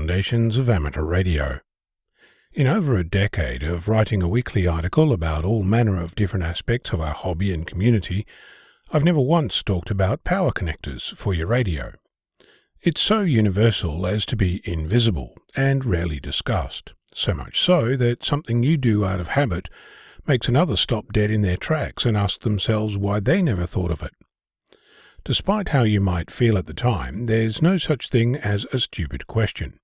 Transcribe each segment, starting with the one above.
Foundations of Amateur Radio. In over a decade of writing a weekly article about all manner of different aspects of our hobby and community, I've never once talked about power connectors for your radio. It's so universal as to be invisible and rarely discussed, so much so that something you do out of habit makes another stop dead in their tracks and ask themselves why they never thought of it. Despite how you might feel at the time, there's no such thing as a stupid question.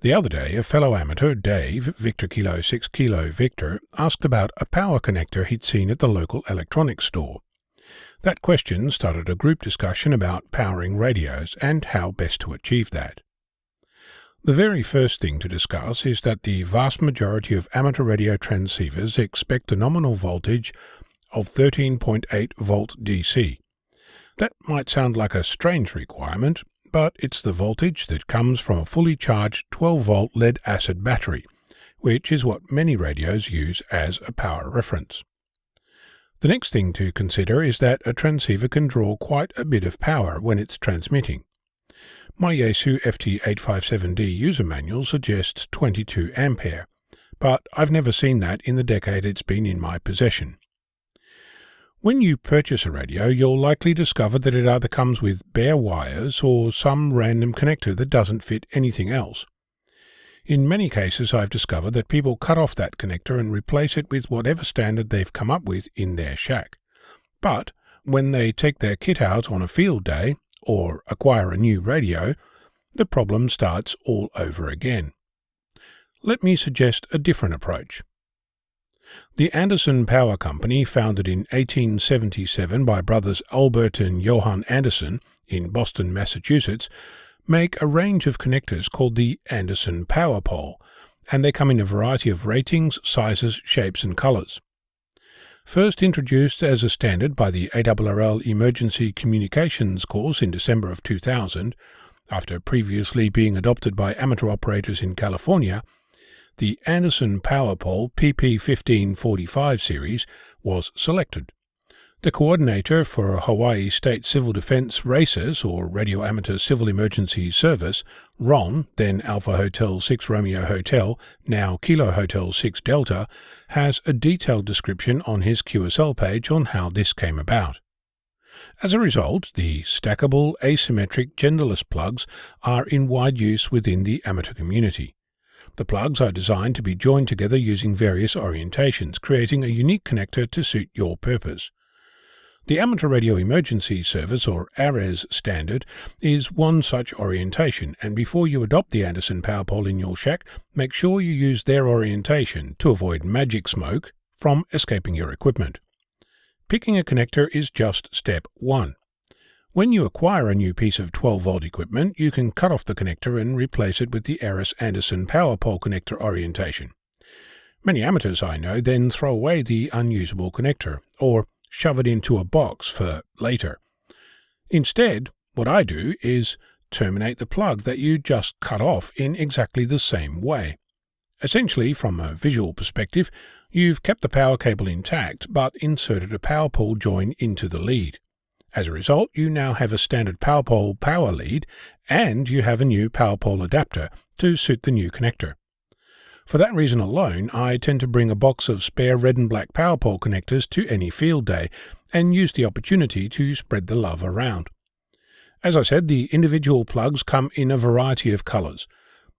The other day, a fellow amateur, Dave VK6KV, asked about a power connector he'd seen at the local electronics store. That question started a group discussion about powering radios and how best to achieve that. The very first thing to discuss is that the vast majority of amateur radio transceivers expect a nominal voltage of 13.8 volt DC. That might sound like a strange requirement, but it's the voltage that comes from a fully charged 12-volt lead-acid battery, which is what many radios use as a power reference. The next thing to consider is that a transceiver can draw quite a bit of power when it's transmitting. My Yaesu FT857D user manual suggests 22 ampere, but I've never seen that in the decade it's been in my possession. When you purchase a radio, you'll likely discover that it either comes with bare wires or some random connector that doesn't fit anything else. In many cases, I've discovered that people cut off that connector and replace it with whatever standard they've come up with in their shack. But when they take their kit out on a field day or acquire a new radio, the problem starts all over again. Let me suggest a different approach. The Anderson Power Company, founded in 1877 by brothers Albert and Johann Anderson in Boston, Massachusetts, make a range of connectors called the Anderson Power Pole, and they come in a variety of ratings, sizes, shapes and colors. First introduced as a standard by the ARRL Emergency Communications course in December of 2000, after previously being adopted by amateur operators in California, the Anderson Power Pole PP1545 series was selected. The coordinator for Hawaii State Civil Defense RACES, or Radio Amateur Civil Emergency Service, Ron, then Alpha Hotel 6 Romeo Hotel, now Kilo Hotel 6 Delta, has a detailed description on his QSL page on how this came about. As a result, the stackable, asymmetric, genderless plugs are in wide use within the amateur community. The plugs are designed to be joined together using various orientations, creating a unique connector to suit your purpose. The Amateur Radio Emergency Service, or ARES standard, is one such orientation, and before you adopt the Anderson Power Pole in your shack, make sure you use their orientation to avoid magic smoke from escaping your equipment. Picking a connector is just step one. When you acquire a new piece of 12-volt equipment, you can cut off the connector and replace it with the ARES Anderson Power Pole connector orientation. Many amateurs I know then throw away the unusable connector, or shove it into a box for later. Instead, what I do is terminate the plug that you just cut off in exactly the same way. Essentially, from a visual perspective, you've kept the power cable intact but inserted a power pole join into the lead. As a result, you now have a standard power pole power lead, and you have a new power pole adapter to suit the new connector. For that reason alone, I tend to bring a box of spare red and black power pole connectors to any field day, and use the opportunity to spread the love around. As I said, the individual plugs come in a variety of colors.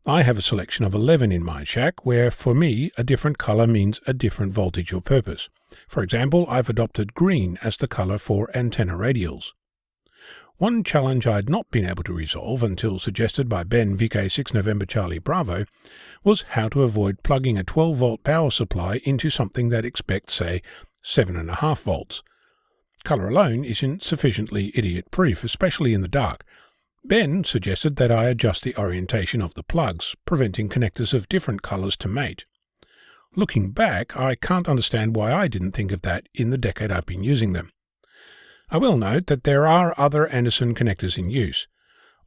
I have a selection of 11 in my shack, where for me a different color means a different voltage or purpose. For example, I've adopted green as the color for antenna radials. One challenge I had not been able to resolve until suggested by Ben VK6 November Charlie Bravo was how to avoid plugging a 12-volt power supply into something that expects, say, 7.5 volts. Color alone isn't sufficiently idiot-proof, especially in the dark. Ben suggested that I adjust the orientation of the plugs, preventing connectors of different colors to mate. Looking back, I can't understand why I didn't think of that in the decade I've been using them. I will note that there are other Anderson connectors in use.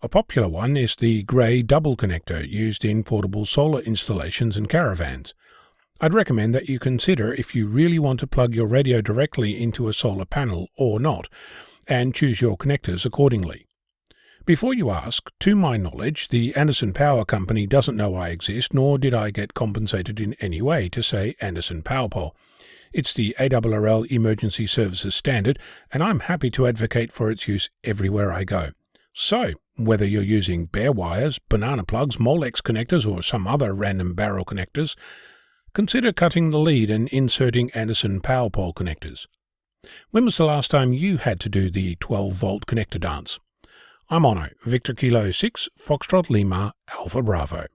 A popular one is the grey double connector used in portable solar installations and caravans. I'd recommend that you consider if you really want to plug your radio directly into a solar panel or not, and choose your connectors accordingly. Before you ask, to my knowledge, the Anderson Power Company doesn't know I exist, nor did I get compensated in any way to say Anderson Power Pole. It's the ARRL Emergency Services Standard, and I'm happy to advocate for its use everywhere I go. So, whether you're using bare wires, banana plugs, Molex connectors, or some other random barrel connectors, consider cutting the lead and inserting Anderson Power Pole connectors. When was the last time you had to do the 12-volt connector dance? I'm Ono, Victor Kilo 6, Foxtrot Lima, Alpha Bravo.